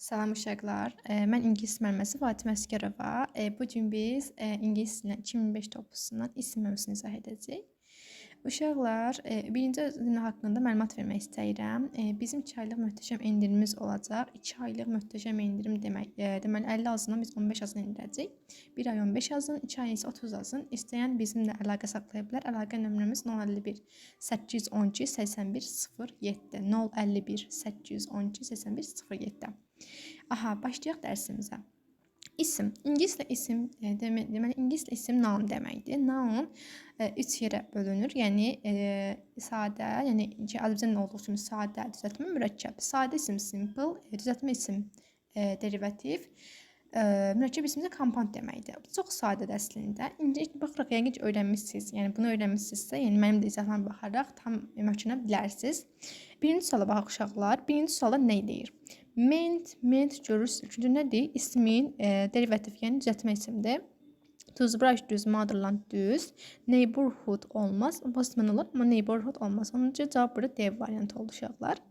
Salam uşaqlar. Mən ingilis müəlliməsi Fatimə Əsgərova. Bu gün biz ingilis dilinin 2005 toplusundan isim mövzusunu izah edəcəyik. Uşaqlar, birinci cümlə haqqında məlumat vermək istəyirəm. Bizim 2 aylıq möhtəşəm endirimimiz olacaq. 2 aylıq möhtəşəm endirim deməli 50 azından biz 15 azına endirəcəyik. 1 ay 15 azın, 2 ay isə 30 azın. İstəyən bizimlə əlaqə saxlaya bilər. Əlaqə nömrəmiz 051 812 81 07 051 812 81 07. Aha, başlayaq dərsimizə. İsim. İngiliscə isim deməli ingiliscə isim noun deməkdir. Noun 3 yerə bölünür. Yəni sadə, yəni Azərbaycan olduğu kimi sadə, düzəltmə mürəkkəb. Sadə isim simple, düzəltmə isim derivativ. Mürəkkəb isim də compound deməkdir. Çox sadədir əslində. İndi baxırıq, yəqin ki öyrənmisiniz. Yəni bunu öyrənmisinizsə, yəni mənim də izahlarıma baxaraq tam öyrənə bilərsiniz. Birinci suala baxaq uşaqlar. Birinci sualda nə deyir? Ment görürsünüz. Çünki nədir? İsmin derivativ, yəni düzəltmə isimdir. Tuzbraş düz, motherland düz. Neighborhood olmaz. Postman olur, amma neighborhood olmaz. Onun üçün cavab burada D variantı oldu uşaqlar.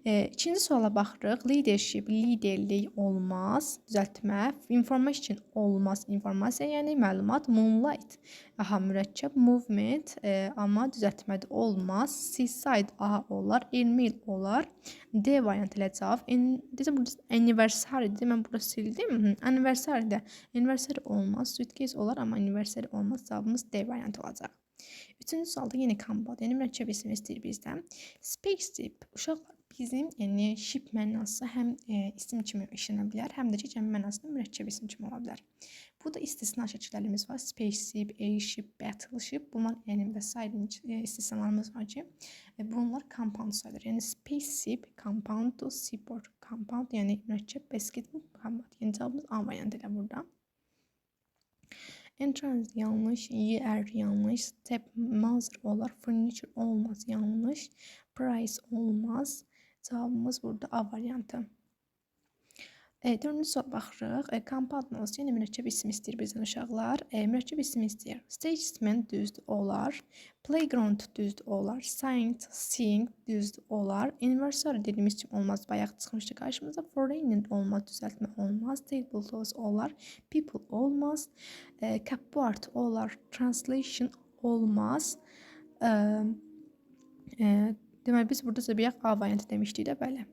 İkinci suala baxırıq. Leadership, liderlik olmaz. Düzəltmə. Information olmaz. İnformasiya, yəni məlumat. Moonlight, aha, mürəkkəb. Movement, amma düzəltmədə olmaz. Seaside, aha, olar. Email olar. D variantı ilə cavab. Anniversary, mən burada sildim. Anniversary də. Anniversary olmaz. Suitcase olar, amma anniversary olmaz. Cavabımız D variantı olacaq. Üçüncü sualda yine compound, yəni mürəkkəb isim istəyir bizdən. Spaceship, uşaqlar bizim, yəni ship mənası həm isim kimi işlənə bilər, həm də ki, cəmi mənasında mürəkkəb isim kimi ola bilər. Burada istisna şəkillərimiz var. Spaceship, airship, battleship. Bunlar yəni və sair istisnalarımız var ki, bunlar compound sayılır. Yəni spaceship compound, seaport compound, yəni mürəkkəb, basketball compound. Yəni cavabımız A variantı ilə burada. Entrance yanlış, year yanlış, step mother olar, furniture olmaz, yanlış, price olmaz. Cavabımız burada A variantı. Dördüncü suala baxırıq. Compound olsa, yəni mürəkkəb isim istəyir bizdən uşaqlar. Mürəkkəb isim istəyir. Statement düzdür olar. Playground düzdür olar. Saint, sing düzdür olar. Anniversary dediyimiz kimi olmaz. Bayaq çıxmışdı qarşımıza. Foreigner olmaz, düzəltmə olmaz. Table toss olar. People olmaz. Cupboard olar. Translation olmaz. Deməli biz burada bayaq A variantı demişdik də, bəli.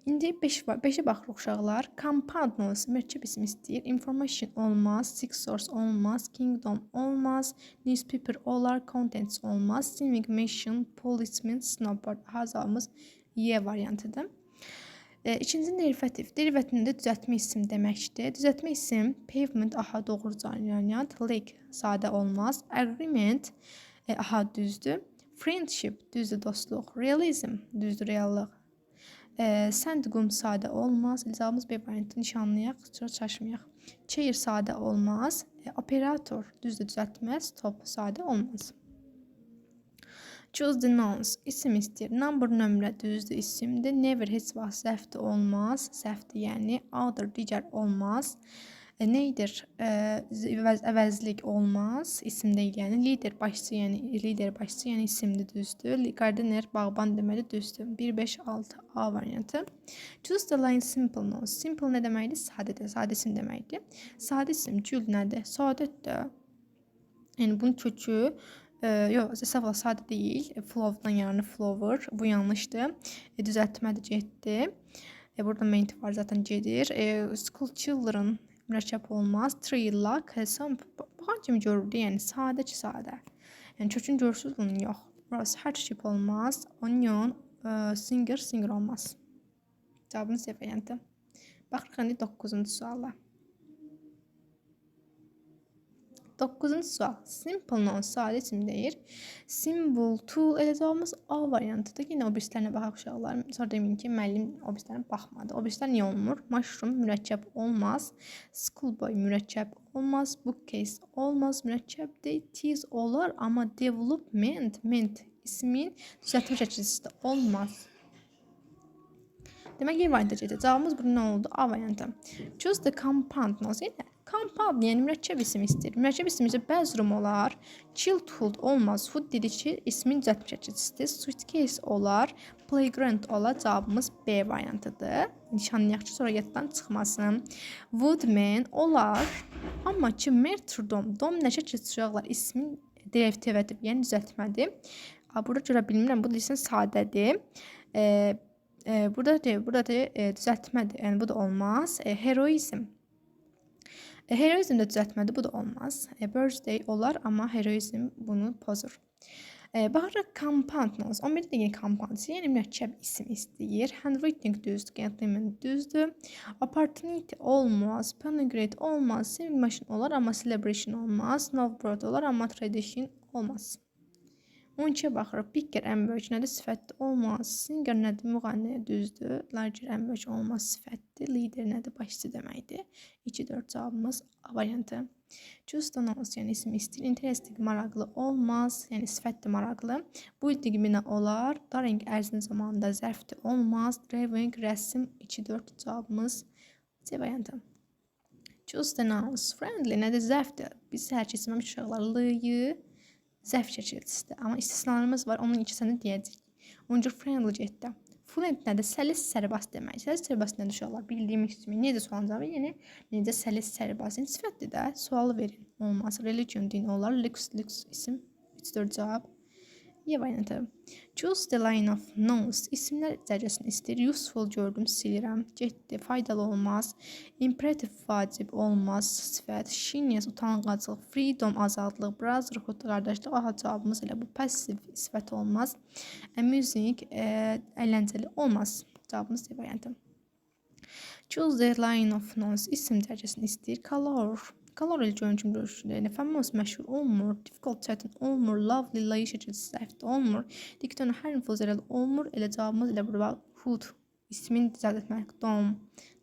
İndi 5'e baxırıq uşaqlar. Compound olsa mürəkkəb isim istəyir. Information olmaz, six source olmaz, kingdom olmaz, newspaper olar, contents olmaz, swimming machine, policeman, snowboard. Cavabımız Y variantıdır. İkinci derivativ. Derivativində düzəltmə isim deməkdir. Düzəltmə isim pavement, aha, doğru variant. Lake sadə olmaz. Agreement, aha, düzdür. Friendship düzdür, dostluq. Realism düzdür, reallıq. Sandqum sadə olmaz. Cavabımız B variantı, nişanlayaq, çox çaşmayaq. Chair sadə olmaz. Operator düzdür, düzəltmə. Stop sadə olmaz. Choose the nouns, isim istəyir. Number nömrə düzdür, isimdir. Never heç vaxt səhvdir, olmaz. Səhvdir, yəni other digər olmaz. Neydir? Əvəzlik olmaz, isim deyil, yəni lider başçı, yəni isimdir, düzdür. Gardener, bağban deməli, düzdür. 1, 5, 6 A variantı. Choose the line simple nouns. Simple nə deməkdir? Sadədir, sadə isim deməkdir. Sadə isim gül nədir? Sadətdir. Yəni bunun kökü yox, əsasla sadə deyil. Flow'dan yəni flower. Bu yanlışdır. Düzəltmədir, getdi. Burada ment var, zaten gedir. School children mürəkkəb olmaz. Tree, luck, baxan kimi görürdü, yəni sadə ki, sadə. Yəni kökünü görürsünüz bunun, yox. Burası hardship olmaz. Onion, singer olmaz. Cavabımız C variantı. Baxırıq indi 9-cu suala. 9-cu sual. Simple noun, sadə isim deyir. Symbol, tool, elə cavabımız A variantıdır. Yine o birislərinə baxaq uşaqlar. Sonra demin ki, müəllim o birislərinə baxmadı. O birislər niyə olmur? Mushroom mürəkkəb olmaz. Schoolboy mürəkkəb olmaz. Bookcase olmaz. Mürəkkəb deyil. Tease olar, amma development ismin düzəltmə şəkilçisi də olmaz. Demək Y variantı gedəcək. Cavabımız burada nə oldu? A variantı. Choose the compound nouns. Yəni compound yəni mürəkkəb isim istəyir. Mürəkkəb isim isə bəzi rum olar. Childhood olmaz. Food dedik ki, ismin düzəltmə şəkilçisidir. Suitcase olar. Playground olar. Cavabımız B variantıdır. Nişanlayaq ki, sonra yaddan çıxmasın. Woodman olar. Amma ki, Metrodom, dom nə şəkil uşaqlar ismin derivativədir, yəni düzəltmədir. Burada görə bilmirəm, bu desən sadədir. Burada düzəltmədir, yəni bu da olmaz. Heroizm. Heroizm də düzəltmədir, bu da olmaz. Birthday olar, amma heroizm bunu pozur. Baxırıq compound nouns. 11-də də yenə compound, yəni mürəkkəb isim istəyir. Handwriting düzdür, gentleman düzdür. Opportunity olmaz, panegyric olmaz, sewing machine olar, amma celebration olmaz. Snowboard olar, amma tradition olmaz. 12-yə baxırıq. Picker ən böyük nədir? Sifətdir, olmaz. Singer nədir? Müğənni düzdür. Larger ən böyük olmaz, sifətdir. Lider nədir? Başçı deməkdir. 2-4 cavabımız A variantı. Choose the nouns, yəni isim istəyir. Interesting maraqlı olmaz, yəni sifətdir maraqlı. Building bina olar. During ərzinin zamanında zərfdir, olmaz. Drawing rəsm 2-4 cavabımız C variantı. Choose the nouns. Friendly nədir? Zərfdir. Biz hər keçməmiş uşaqlar zərf şəkilçisidir. Amma istisnalarımız var. Onun ikisini deyəcəyik. Onca friendly getdi. Fluent nədir? Səlis sərbəst demək. Səlis sərbəst nədir uşaqlar? Bildiyimiz kimi. Necə sualın cavabı? Yəni necə səlis sərbəst? Yəni sifətdir də. Sualı verin. Olmaz. Religion din olar. Lux isim. 3-4 cavab. Y variantı. Choose the line of nouns. İsimlər dərəcəsini istəyir. Useful gördüm, silirəm. Getdi, faydalı olmaz. Imperative vacib olmaz, sifət. Shyness utanqaclıq, freedom azadlıq, brotherhood qardaşlıq. Aha cavabımız elə bu passiv sifət olmaz. Amusing əyləncəli olmaz. Cavabımız D variantı. Choose the line of nouns. İsim dərəcəsini istəyir. Color. Color ilə görünüşün görüşündə, yəni famous məşhur olmur, difficult çətin olmur, lovely layış şəkilsi səhvdə olmur, diktonu hər infuzərəli olmur, elə cavabımız elə burada hood, ismin düzəlt etmək, dom,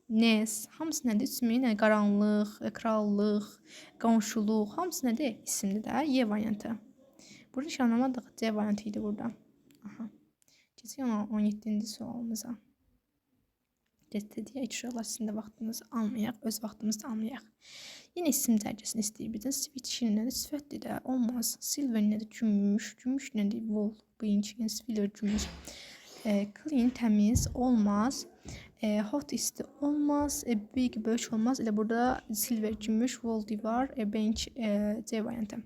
nes, hamısı nədir? İsmin, yəni qaranlıq, krallıq, qonşuluq, hamısı nədir? İsimdir də, Y variantı. Burada nişanlamadıq, C variantı idi burada. Aha. Keçək 17-ci sualımıza. Deyək uşaqlar, sizin də vaxtınızı almayaq, öz vaxtımızı almayaq. Yenə isim dərəcəsini istəyir bizdən. Sweet şirin nədir? Sifətdir də, olmaz. Silver nədir? Gümüş. Gümüş nədir? Wool. Bıyınç, yəni silver, gümüş. Clean, təmiz, olmaz. Hot isti, olmaz. Big, böyük olmaz. Elə burada silver, gümüş, wool var. Bench, C variantı.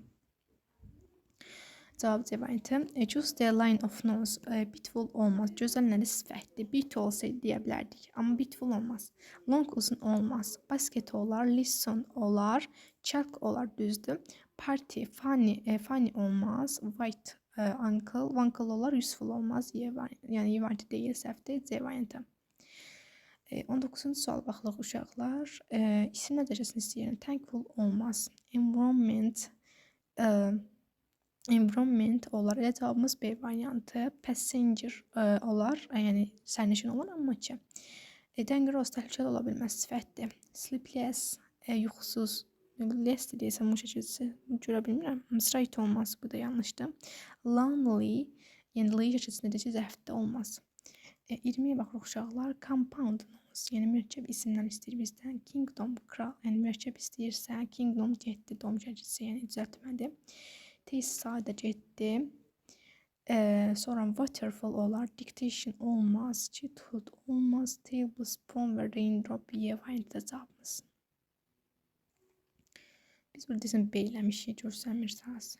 Cavab C variantı. Choose the line of nouns. Beautiful olmaz. Gözəl nədir? Sifətdir. Beauty olsaydı deyə bilərdik. Amma beautiful olmaz. Long uzun olmaz. Basket olar. Listen olar. Chuck olar, düzdür. Party, funny olmaz. White, uncle. Uncle olar. Useful olmaz. Yəni Y variantı deyil, səhvdir. C variantı. 19-cu sual baxılıq uşaqlar. İsim dərəcəsini istəyirəm. Thankful olmaz. Environment olar. Elə cavabımız B variantı. Passenger olar. Yəni sərnişin olar, amma ki. Dangerous təhlükəli ola bilməz, sifətdir. Sleepless, yuxusuz. Less deyəsəm bu şəkilsi görə bilmirəm. Straight olmaz, bu da yanlışdır. Lonely, yəni lı şəkilsində də ki, zərfdə olmaz. 20-yə baxırıq uşaqlar. Compound nouns, yəni mürəkkəb isimlər istəyir bizdən. Kingdom, kral, yəni mürəkkəb istəyirsə, kingdom getdi, dom şəkilsi, yəni düzəltmədir. Tez sadə getdi. Sonra waterfall olar. Dictation olmaz. Childhood olmaz. Tablespoon və raindrop Y variantı cavabımız. Biz burada desəm B eləmişik, görsənmirsiniz.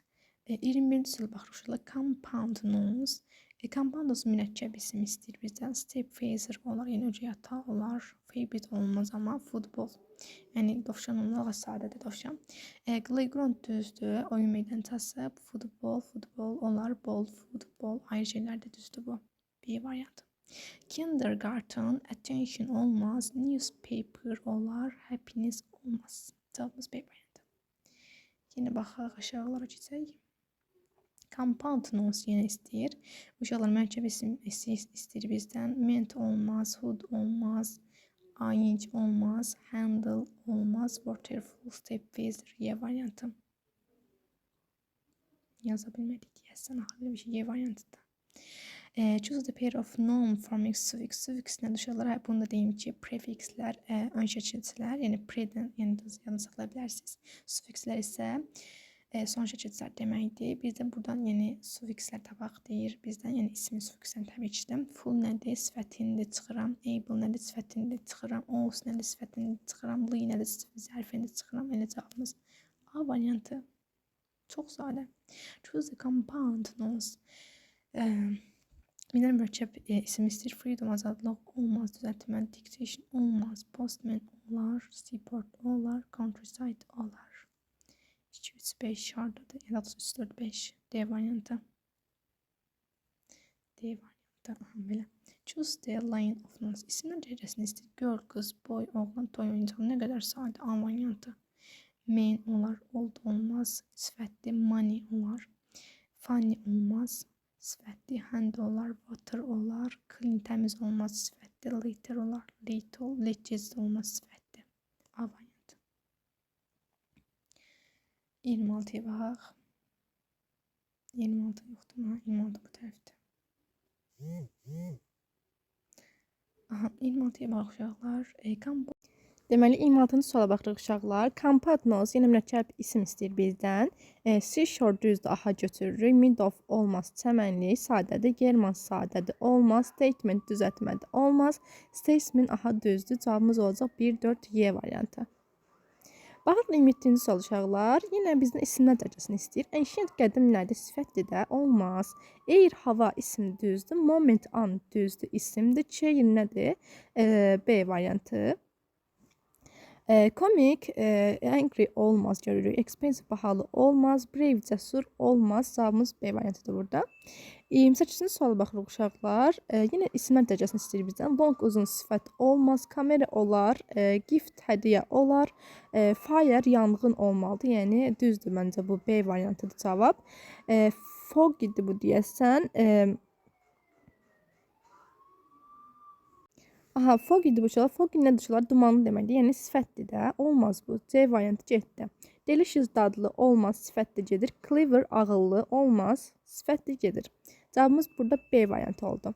21-ci suala baxırıq. Compound nouns. Compound nouns mürəkkəb isim istəyir bizdən. Stepfather olar, yəni öcə yatağı olar. Favorite olmaz, amma football. Yəni dovşan olmağa sadədir dovşan. Playground düzdür, oyun meydançası. Futbol olar, ball, futbol. Ayrı şeylər də düzdür bu. B variantı. Kindergarten, attention olmaz. Newspaper olar, happiness olmaz. Cavabımız B variantı. Yine baxaq aşağılara keçək. Compound nouns yenə istəyir. Uşaqlar mürəkkəb isim istəyir bizdən. Ment olmaz, hood olmaz. Ayınc olmaz, handle olmaz, waterfall, stepfather, Y variantı. Yaza bilmədik deyəsən, axırda bir şey Y variantıdır. Choose the pair of noun forming suffix. Suffix nədir uşaqlar? Bunu da deyim ki, prefixlər, ön şəkilçilər, yəni pre-dən yadınızda saxlaya bilərsiniz. Suffixlər isə son şəkilçilər deməkdir. Biz də buradan yəni suffixlər tapaq deyir bizdən, yəni ismin suffiksdən təbii ki də. Full nədir? Sifətini də çıxıram. Able nədir? Sifətini də çıxıram. Os nədir? Sifətini də çıxıram. Li nədir? Zərfini də çıxıram. Elə cavabımız A variantı. Çox sadə. Choose the compound nouns. Bir də mürəkkəb isim istəyir. Freedom, azadlıq olmaz, düzəltmə, dictation olmaz, postman olar, seaport olar, countryside olar. 2, 3, 5 şardadır. Ya da 3, 4, 5. D variantı. D variantı. Aha, belə. Choose the line of nouns. İsimlər dərəcəsini istəyir. Girl, qız, boy, oğlan, toy, oyuncaq. Nə qədər sadə. A variantı. Man olar, old olmaz, sifətli, money olar, funny olmaz, sifətli, hand olar, water olar, clean, təmiz olmaz, sifətli, later olar, little, legit olmaz, sifətli. A variantı. 26'ya baxaq. 26 yoxdur mu? 26 bu tərəfdə. Aha, 26'ya baxaq uşaqlar. Deməli, 26-cı suala baxırıq uşaqlar. Compound nouns, yenə mürəkkəb isim istəyir bizdən. Seashore düzdür, aha götürürük. Meadow olmaz, çəmənlik, sadədir. German sadədir, olmaz. Statement düzəltmədir, olmaz. Statesman aha düzdür. Cavabımız olacaq 1, 4, Y variantı. Baxın 27-ci sual uşaqlar. Yenə bizdən isimlər dərəcəsini istəyir. Ancient qədimlərdə sifətli də olmaz. Air hava isim düzdür. Moment an düzdür isimdir. Chair nədir? B variantı. Komik, angry olmaz görürük. Expensive bahalı olmaz. Brave cəsur olmaz. Cavabımız B variantıdır burada. 28-ci suala baxırıq uşaqlar. Yenə isimlər dərəcəsini istəyir bizdən. Long uzun sifət olmaz. Kamera olar. Gift hədiyyə olar. Fire yanğın olmalıdır. Yəni düzdür məncə bu B variantıdır cavab. Fog idi bu deyəsən. Aha, fog idi bu uşaqlar. Fog nədir uşaqlar? Dumanlı deməkdir. Yəni sifətli də. Olmaz bu. C variantı getdi. Delicious dadlı olmaz. Sifətli gedir. Clever ağıllı olmaz. Sifətli gedir. Cavabımız burada B variantı oldu.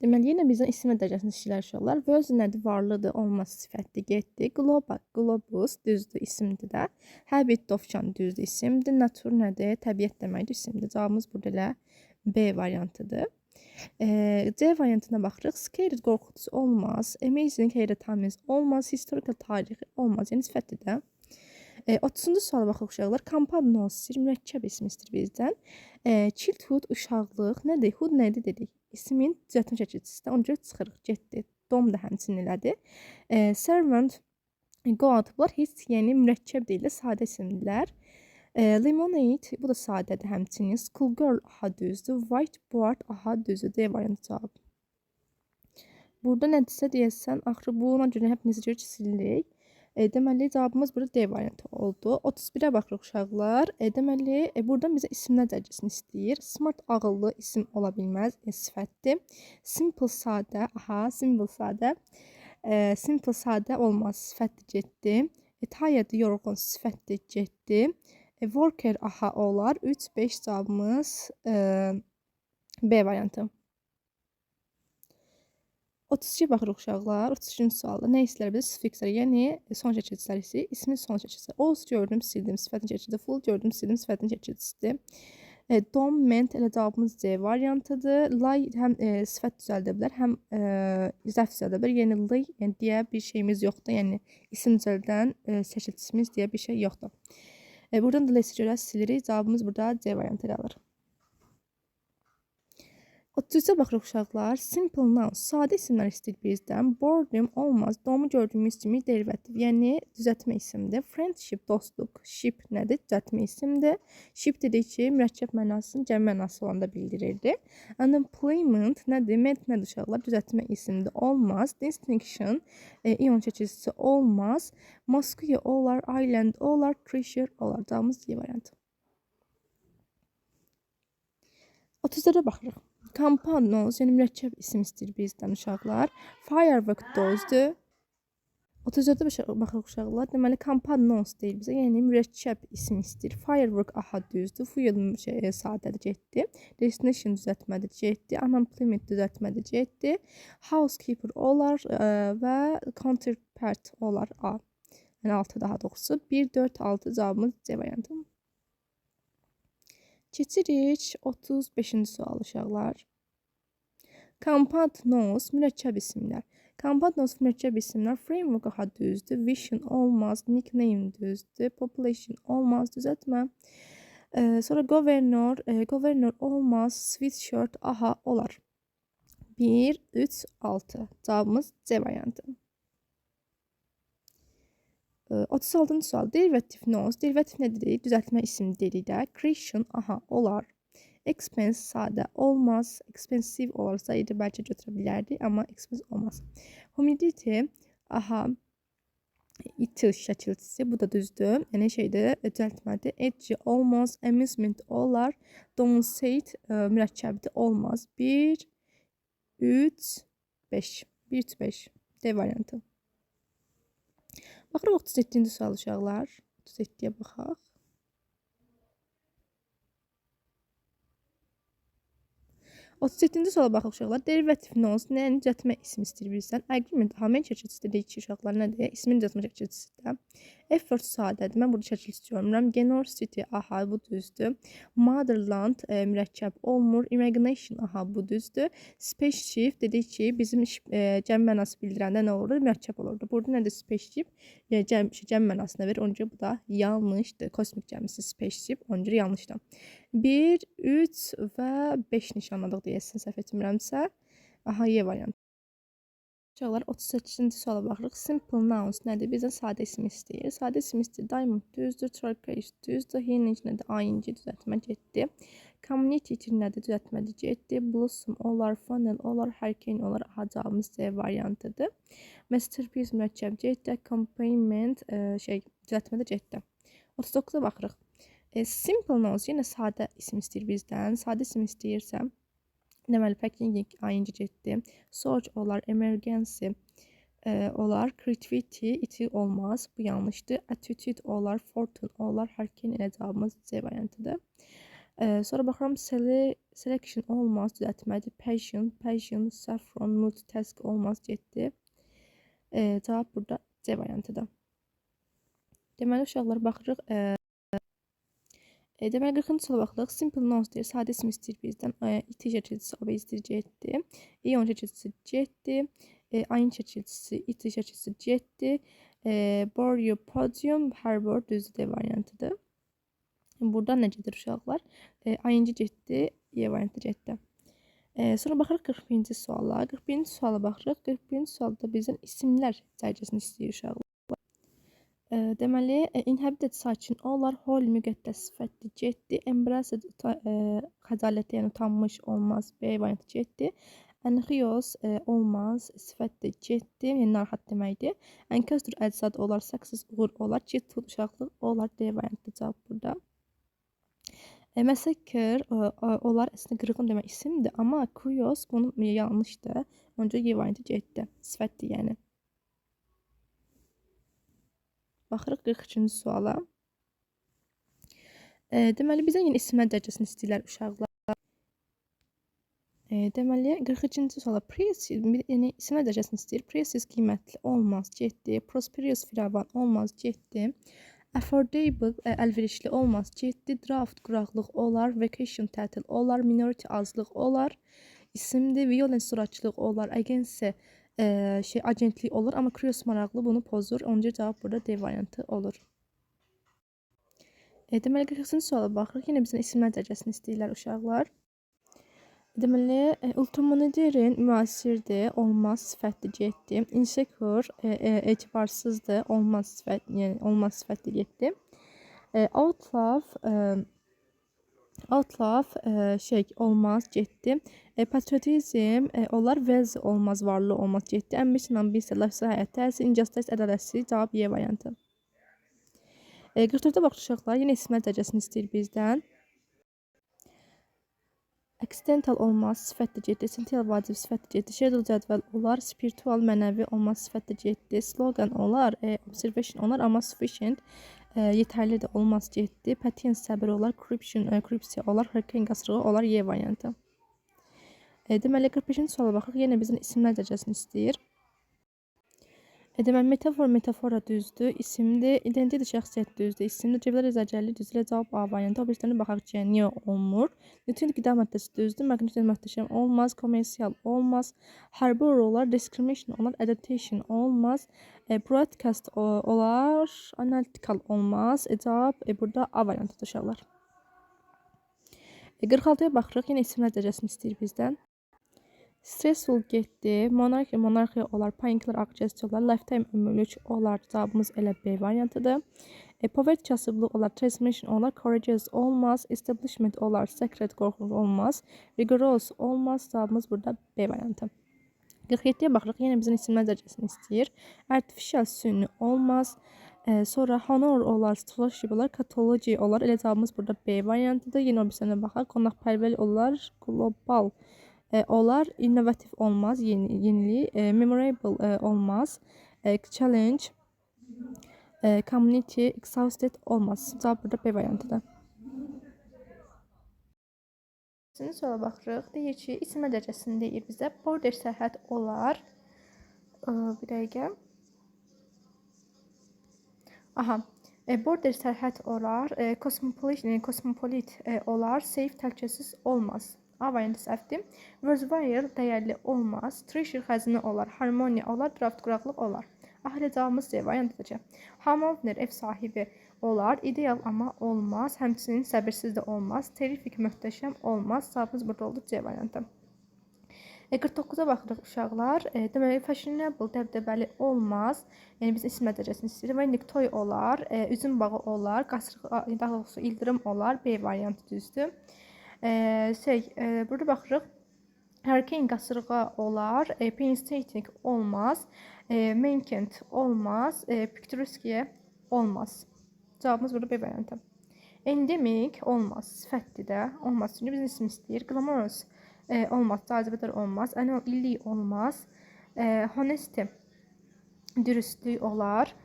Deməli, yenə bizdən isim dərəcəsini istəyirlər uşaqlar. Words nədir? Varlıdır. Olmaz. Sifətli getdi. Global, globus düzdür isimdir də. Habit, dovşan düzdür isimdir. Nature nədir? Təbiət deməkdir isimdir. Cavabımız burada elə B variantıdır. C variantına baxırıq. Scared qorxutucu olmaz. Amazing heyrətamiz olmaz. Historical tarixi olmaz. Yəni sifətli də. 30-cu suala baxırıq uşaqlar. Compound nouns istəyir. Mürəkkəb isim istəyir bizdən. Childhood uşaqlıq nədir? Hood nədir dedik? İsmin düzəltmə şəkilçisidir. Ona görə çıxırıq. Getdi. Dom da həmçinin elədir. Servant go out. Bunlar heç yəni mürəkkəb deyil də sadə isimlər. Lemonade, bu da sadədir həmçinin. Schoolgirl aha düzdür. Whiteboard aha düzdür. D variantı cavab. Burada nədirsə deyəsən, axırı buna görə hepinizi görə silirik. Deməli, cavabımız burada D variantı oldu. 31'ə baxırıq uşaqlar. Deməli, buradan bizə isimlər dərəcəsini istəyir. Smart ağıllı isim ola bilməz. Sifətdir. Simple sadə, aha, simple sadə. Simple sadə olmaz. Sifətli getdi. Tired yorğun sifətli getdi. Worker aha olar. 3, 5 cavabımız B variantı. 32 baxırıq uşaqlar. 33-cü sualda nə istəyirlər bizə? Suffikslər, yəni son şəkilçilər isə ismin son şəkilçisi. Os gördüm, sildim, sifətin şəkilçisidir. Full gördüm, sildim, sifətin şəkilçisidir. Dom, ment elə cavabımız C variantıdır. Lay həm sifət düzəldə bilər, həm zərf düzəldə bilər. Yəni lay, yəni deyə bir şeyimiz yoxdur. Yəni isim düzəldən şəkilçisimiz deyə bir şey yoxdur. Buradan da lesi görə silirik. Cavabımız burada C variantı alır. 33'e baxırıq uşaqlar. Simple nouns, sadə isimlər istəyir bizdən. Boredom olmaz. Domu gördüyümüz kimi derivativ, yəni düzəltmə isimdir. Friendship, dostluq. Ship nədir? Düzəltmə isimdir. Ship dedik ki, mürəkkəb mənasını cəm mənası olanda bildirirdi. Unemployment nədir? Ment nədir uşaqlar? Düzəltmə isimdir. Olmaz. Distinction, ion çəkicisi olmaz. Mosquito olar, island olar, treasure olar. Cavabımız C variantı. 34'e baxırıq. Compound nouns, yəni mürəkkəb isim istəyir bizdən uşaqlar. Firework dozdur. 34-də baxırıq uşaqlar. Deməli, compound nouns deyil bizə. Yəni, mürəkkəb isim istəyir. Firework aha düzdür. Fuel sadədir, getdi. Destination düzəltmədir, getdi. Unemployment düzəltmədir, getdi. Housekeeper olar və counterpart olar A. Yəni, 6 daha doğrusu. 1, 4, 6 cavabımız C variantı. Keçirik 35-ci sual uşaqlar. Compound nouns mürəkkəb isimlər. Compound nouns mürəkkəb isimlər. Framework aha düzdür. Vision olmaz. Nickname düzdür. Population olmaz. Düzəltmə. Sonra governor olmaz. Sweatshirt aha olar. 1, 3, 6. Cavabımız C variantı. 36-cı sual. Derivative nouns. Derivative nə dedik? Düzəltmə isim dedik də. Creation aha olar. Expense sadə olmaz. Expensive olarsa idi bəlkə götürə bilərdik, amma expensive olmaz. Humidity aha iti şəkilçisi, bu da düzdür. Yəni şeydə düzəltmədir. Edgy olmaz. Amusement olar. Downside mürəkkəbdir, olmaz. 1, 3, 5. 1, 3, 5. D variantı. Baxırıq 37-ci sual uşaqlar. 37-yə baxaq. 37-ci suala baxaq uşaqlar. Derivative nouns nəyin düzəltmə ismi istəyir bilirsən? Agreement həmin şəkilçisi deyək ki, uşaqlar nədir? İsmin düzəltmə şəkilçisi də. Effort sadədir. Mən burada şəkil istəyirəm. Generosity aha bu düzdür. Motherland mürəkkəb olmur. Imagination aha bu düzdür. Spaceship dedik ki, bizim cəm mənası bildirəndə nə olurdu? Mürəkkəb olurdu. Burada nədir spaceship? Cəm mənasına verir. Onca bu da yanlışdır. Kosmik cəmisi spaceship. Onca yanlışdır. 1, 3 və 5 nişanladıq deyəsən, səhv etmirəmsə. Aha, Y variantı. Uşaqlar 38-ci suala baxırıq. Simple nouns nədir? Bizdən sadə isim istəyir. Sadə isim istəyir. Diamond düzdür, turquoise düzdür. Hinge nədir? ING düzəltmə getdi. Community nədir? Düzəltmədir getdi. Blossom olar, funnel olar, hurricane olar. Aha, cavabımız C variantıdır. Masterpiece mürəkkəb getdi. Accompaniment düzəltmədə getdi. 39-a baxırıq. Simple nouns yenə sadə isim istəyir bizdən. Sadə isim istəyirsəm, deməli packing ING getdi. Search olar, emergency olar, creativity iti olmaz. Bu yanlışdır. Attitude olar, fortune olar, hurricane ilə cavabımız C variantıdır. Sonra baxıram selection olmaz, düzəltmədir. Passion, saffron, mood, task olmaz getdi. Cavab burada C variantıdır. Deməli uşaqlar baxırıq. Deməli 40-cı suala baxırıq. Simple nouns deyir. Sadə isim istəyir bizdən. İti şəkilçisi o istəyir getdi. İon şəkilçisi getdi. Ayın şəkilçisi, iti şəkilçisi getdi. Boryo, podium, harbor düzdür variantıdır. Burada nə gedir uşaqlar? ING getdi, Y variantı getdi. Sonra baxırıq 41-ci suala. 41-ci suala baxırıq. 41-ci sualda bizdən isimlər cərgəsini istəyir uşaqlar. Deməli, inhabited sakin olar, hol müqəddəs sifətli getdi, embraced xəcalətli, yəni utanmış olmaz, B variantı getdi. Anxious olmaz, sifətli getdi, yəni narahat deməkdir. Ancestor əczad olar, success uğur olar, cheerful uşaqlıq olar, D variantı cavab burada. Massacre olar, əslində qırğın demək isimdir, amma curious bunun yanlışdır. Onca Y variantı getdi, sifətli yəni. Baxırıq 43-cü suala. Deməli, bizdən yenə isimlər dərəcəsini istəyirlər uşaqlar. Deməli, 43-cü suala yəni isimlər dərəcəsini istəyir. Precious qiymətli olmaz, getdi. Prosperous firavan olmaz, getdi. Affordable əlverişli olmaz, getdi. Draft quraqlıq olar, vacation tətil olar, minority azlıq olar. İsimdir, violence zorakılıq olar, agency agentlik olur, amma curious maraqlı bunu pozur. Onca cavab burada D variantı olur. Deməli, 40-cı suala baxırıq. Yenə bizdən isimlər dərəcəsini istəyirlər uşaqlar. Deməli, ultramodern müasirdir, olmaz, sifətli getdi. Insecure etibarsızdır, olmaz, sifətli getdi. Outlaw olmaz, getdi. Patriotizm olar, vəz olmaz, varlı olmaz, getdi. Ambition, ambisiya, lifestyle, həyat tərzi, injustice, ədalətsizlik, cavab Y variantı. 44-də baxış uşaqlar, yenə isimlər dərəcəsini istəyir bizdən. Accidental olmaz, sifətli getdi. Essential vacib, sifətli getdi. Schedule cədvəl olar. Spiritual, mənəvi olmaz, sifətli getdi. Slogan olar. Observation olar, amma sufficient, yetərli də olmaz, getdi. Patience, səbir olar. Corruption, corruption olar. Hurricane, qasırğa olar, Y variantı. Deməli, 45-ci suala baxırıq. Yenə bizdən isimlər dərəcəsini istəyir. Deməli, metafora düzdür, isimdir. İdentity şəxsiyyət düzdür, isimdir. Cəblər əzəcəllik düzdür. Cavab A variantı. Obyektlərinə baxaq ki, niyə olmur? Nütün qida maddəsi düzdür. Maqnit möhtəşəm olmaz. Kommersial olmaz. Harbor olar. Discrimination olar. Adaptation olmaz. Broadcast olar. Analytical olmaz. Cavab burada A variantıdır uşaqlar. 46-ya baxırıq. Yenə isimlər dərəcəsini istəyir bizdən. Stressful getdi. Monarxiya olar. Painkiller, ağrıkəsici olar. Lifetime ömürlük olar. Cavabımız elə B variantıdır. Poverty, kasıblıq olar. Transmission olar. Courageous olmaz. Establishment olar. Secret, qorxunc olmaz. Rigorous olmaz. Cavabımız burada B variantı. 47-yə baxırıq. Yenə bizim isimlər dərəcəsini istəyir. Artificial, sünni olmaz. Sonra honor olar. Scholarship olar. Catology olar. Elə cavabımız burada B variantıdır. Yenə o birisine baxaq. Qonaqpərvər olar. Global olar. Innovative olmaz. Yenilik. Memorable olmaz. Challenge. Community. Exhausted olmaz. Cavab burada B variantıdır. Şimdi suala baxırıq. Deyir ki, isimlər dərəcəsini deyir bizə. Border, sərhəd olar. Bir dəqiqə. Aha. Border, sərhəd olar. Cosmopolit olar. Safe, təhlükəsiz olmaz. A variantı səhvdir. Worthwhile, dəyərli olmaz. Treasure, xəzinə olar. Harmoniya olar. Draft, quraqlıq olar. Ahirə cavabımız C variantıdır ki, homeowner, ev sahibi olar. İdeal, amma olmaz. Həmçinin səbirsiz də olmaz. Terrific, möhtəşəm olmaz. Cavabımız burada oldu C variantı. 49-a baxırıq uşaqlar. Deməli, fashionable, dəbdəbəli olmaz. Yəni biz isimlər dərəcəsini istəyirik. Vendik, toy olar. Üzüm bağı olar. Qasırğa, daha doğrusu ildırım olar. B variantı düzdür. Burada baxırıq. Hurricane, qasırğa olar. Painstating olmaz. Mankent olmaz. Picturesque olmaz. Cavabımız burada B variantı. Endemic olmaz. Sifətli də olmaz. Çünki bizim isim istəyir. Glamorous olmaz. Cazibədar olmaz. Annual, illik olmaz. Honesty, dürüstlük olar.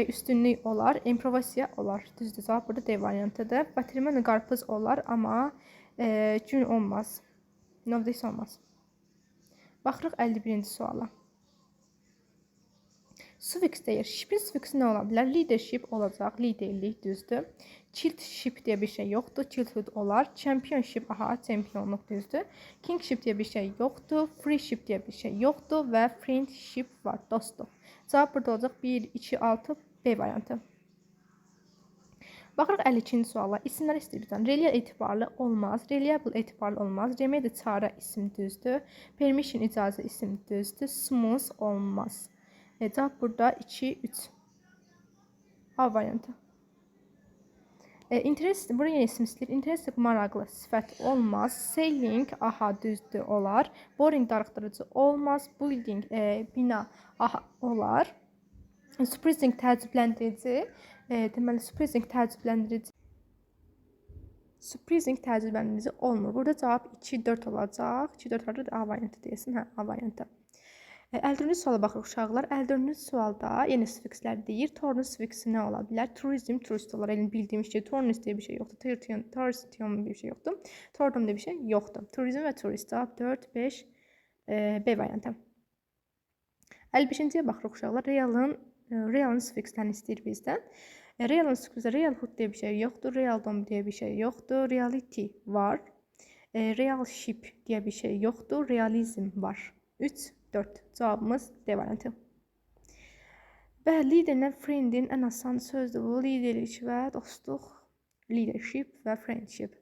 Üstünlük olar. Improvisiya olar. Düzdür. Cavab burada D variantıdır. Patrimony, qarpız olar. Amma gün olmaz. Novdis olmaz. Baxırıq 51-ci suala. Suffix deyir. Shipin suffixi nə ola bilər? Leadership olacaq. Liderlik düzdür. Childship deyə bir şey yoxdur. Childhood olar. Championship, çempionluq düzdür. Kingship deyə bir şey yoxdur. Friendship deyə bir şey yoxdur və friendship var, dostluq. Cavab burada olacaq 1, 2, 6, B variantı. Baxırıq 52-ci suala. İsimlər istəyir bizdən. Real etibarlı olmaz. Reliable etibarlı olmaz. Remedy, çarə isim düzdür. Permission, icazə isim düzdür. Smooth olmaz. Cavab burada 2, 3. A variantı. Interesting, buraya yeni isim istəyir. Interesting, maraqlı, sifət olmaz. Sailing, düzdür, olar. Boring, darıxdırıcı olmaz. Building, bina, olar. Surprising, təəccübləndirici. Deməli, surprising, təəccübləndirici olmur. Burada cavab 2, 4 olacaq. 2, 4 vardır, A variantı deyəsin. A variantı. 54-cü suala baxırıq uşaqlar. 54-cü sualda yeni suffixlər deyir. Tornus suffixi nə ola bilər? Tourism, turist olar. Yəni bildiyimiz şey, tornus deyə bir şey yoxdur. Tourism deyə bir şey yoxdur. Tordum deyə bir şey yoxdur. Turizm və turist. Cavab 4, 5, B variantı. 55-ciyə baxırıq uşaqlar. Realın suffixlərini istəyir bizdən. Realın suffixi, realhood deyə bir şey yoxdur. Realdom deyə bir şey yoxdur. Reality var. Realship deyə bir şey yoxdur. Realizm var. 3, 4. Cavabımız D variantı. Və liderlə friendin ən asan sözdür bu. Liderlik və dostluq, leadership və friendship.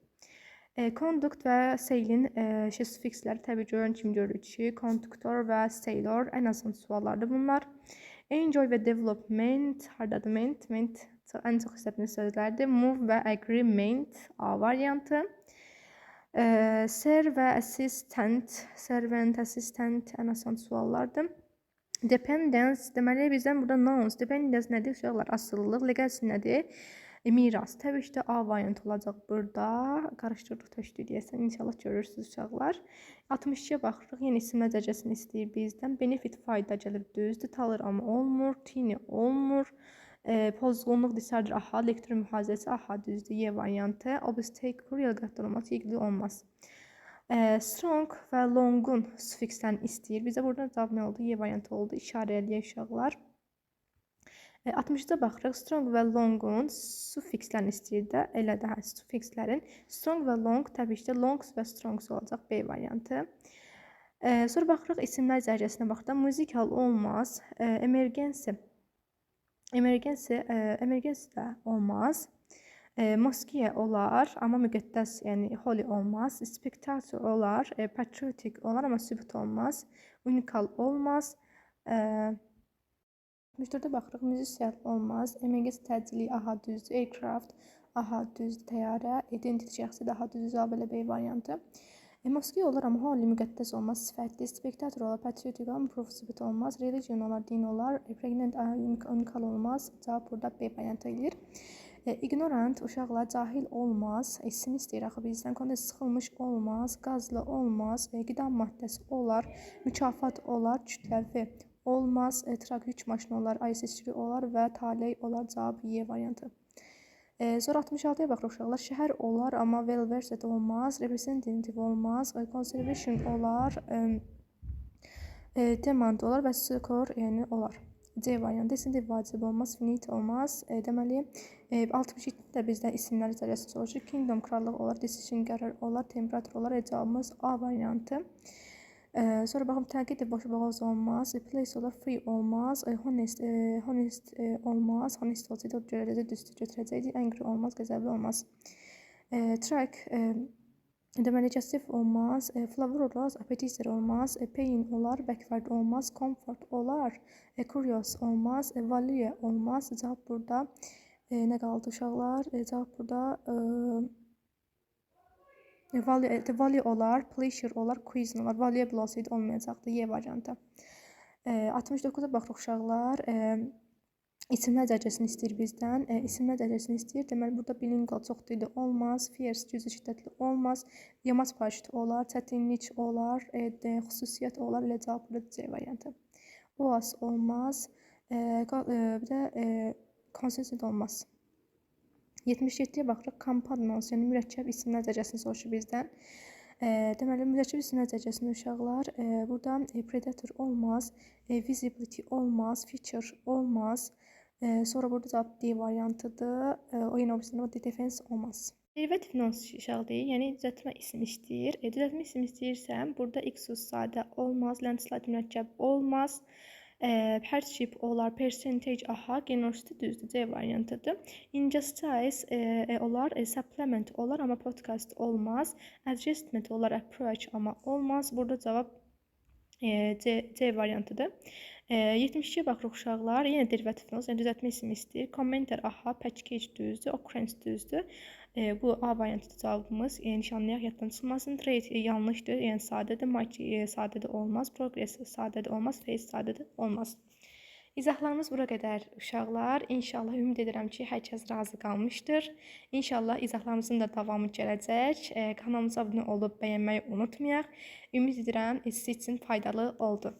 Conduct və sailin suffixləri təbii görün kimi görürük ki, konduktor və sailor ən asan suallardır bunlar. Enjoy və development, hardadır ment ən çox istədiyiniz sözlərdir. Move və agreement, A variantı. Serve və assistant, servant, assistant ən asan suallardır. Dependence, deməli bizdən burada nouns, dependence nədir uşaqlar? Asılılıq, legacy nədir? Miras. Təbii ki də A variantı olacaq burada. Qarışdırdıq təşkil deyəsən. İnşallah görürsünüz uşaqlar. 62-yə baxırıq. Yenə isimlər dərəcəsini istəyir bizdən. Benefit fayda gəlir düzdür. Toler amma olmur. Tini olmur. Pozğunluq disardır aha. Lektor mühazirəsi aha düzdür. Y variantı. Obstacle real qəddar olmaz. Yıqılı olmaz. Strong və longun sufikslərini istəyir. Bizə burada cavab nə oldu? Y variantı oldu. İşarə eləyək uşaqlar. 60-da baxırıq. Strong və longun sufikslərini istəyir də. Elə də sufikslərin. Strong və long təbii ki də longs və strongs olacaq. B variantı. Sonra baxırıq isimlər dərəcəsinə baxda. Musical olmaz. Emergency də olmaz. Moskiyə olar, amma müqəddəs, yəni holy olmaz. Spectator olar, patriotic olar, amma sübut olmaz. Unical olmaz. 64-də baxırıq, musician olmaz. Emergency təcili aha düzdür. Aircraft aha düzdür. Təyyarə. Identity şəxsi daha düzdür. A belə B variantı. Moskiyə olar, amma holy müqəddəs olmaz. Sifətli. Spectator olar, patriotic olar, amma proof sübut olmaz. Religion olar, din olar. Pregnant unical olmaz. Cavab burada B variantı eləyir. Ignorant uşaqlar cahil olmaz. İsim istəyir axı bizdən. Kontekst sıxılmış olmaz. Qazlı olmaz. Qida maddəsi olar. Mükafat olar. Kütləvi olmaz. Trak yük maşını olar. Ay seçkili olar və taley olar. Cavab Y variantı. Sonra 66-ya baxırıq uşaqlar. Şəhər olar, amma well-versed olmaz. Representative olmaz. Conservation olar. Demand olar və score yəni olar. C variantı. Desintiv vacib olmaz. Finite olmaz. Deməli 67-də bizdən isimlər dərəcəsi soruşur. Kingdom krallıq olar. Decision qərar olar. Temperatur olar. Cavabımız A variantı. Sonra baxım tənqid boş-boğaz olmaz. Place olar. Free olmaz. Honest olmaz. Honest olsaydı o görəcək, düzdür götürəcəkdi. Angry olmaz. Qəzəbli olmaz. Track deməli kəsif olmaz. Flower olar. Appetizer olmaz. Pain olar. Backward olmaz. Comfort olar. Curious olmaz. Value olmaz. Cavab burada nə qaldı uşaqlar? Cavab burada value olar, pleasure olar, quiz olar. Valuable olsaydı olmayacaqdı. Y variantı. 69-a baxırıq uşaqlar. İsimlər dərəcəsini istəyir bizdən. İsimlər dərəcəsini istəyir. Deməli burada bilingual çox dilli olmaz. Fierce güclü şiddətli olmaz. Yamaç paraşütü olar, çətinlik olar, xüsusiyyət olar. Elə cavab burada C variantı. OAS olmaz. Bir də consistent olmaz. 77-yə baxırıq. Compound, yəni mürəkkəb isimlər dərəcəsini soruşur bizdən. Deməli, mürəkkəb isimlər dərəcəsində uşaqlar burada predator olmaz, visibility olmaz, feature olmaz. Sonra burada cavab D variantıdır. O yenə obisində defense olmaz. Derivativ uşaq deyil, yəni düzəltmə isim istəyir. Düzəltmə isim istəyirsəm, burada x-us sadə olmaz, landslide mürəkkəb olmaz. Hardship olar, percentage aha, generosity düzdür, C variantıdır. Injustice olar, supplement olar, amma podcast olmaz. Adjustment olar, approach, amma olmaz. Burada cavab C variantıdır. 72-yə baxırıq uşaqlar. Yenə derivativ yəni düzəltmə ismi istəyir. Commenter aha, package düzdür, occurrence düzdür. Bu A variantı cavabımız. Nişanlayaq, yaddan çıxmasın. Trade yanlışdır, yəni sadədir. Mighty sadədir olmaz. Progress sadədir olmaz. Face sadədir olmaz. İzahlarımız bura qədər uşaqlar. İnşallah ümid edirəm ki, hər kəs razı qalmışdır. İnşallah izahlarımızın da davamı gələcək. Kanalımıza abunə olub bəyənməyi unutmayaq. Ümid edirəm sizin üçün faydalı oldu.